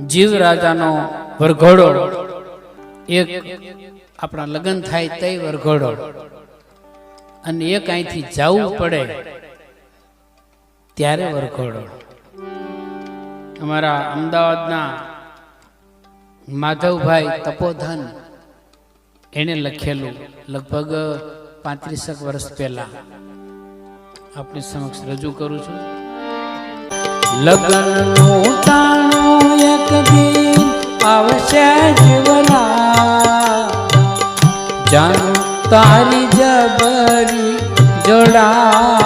જીવ રાજાનો વરઘોડો, એક આપણા લગ્ન થાય તે વરઘોડો, અને એક અહીંથી જવું પડે ત્યારે વરઘોડો. અમારા અમદાવાદના માધવભાઈ તપોધન એને લખેલું, લગભગ 35 વર્ષ પહેલા આપની સમક્ષ રજૂ કરું છું. લગ્નનું તાણું એક દિન આવશે જીવના, જાણ તારી જબરી જોડા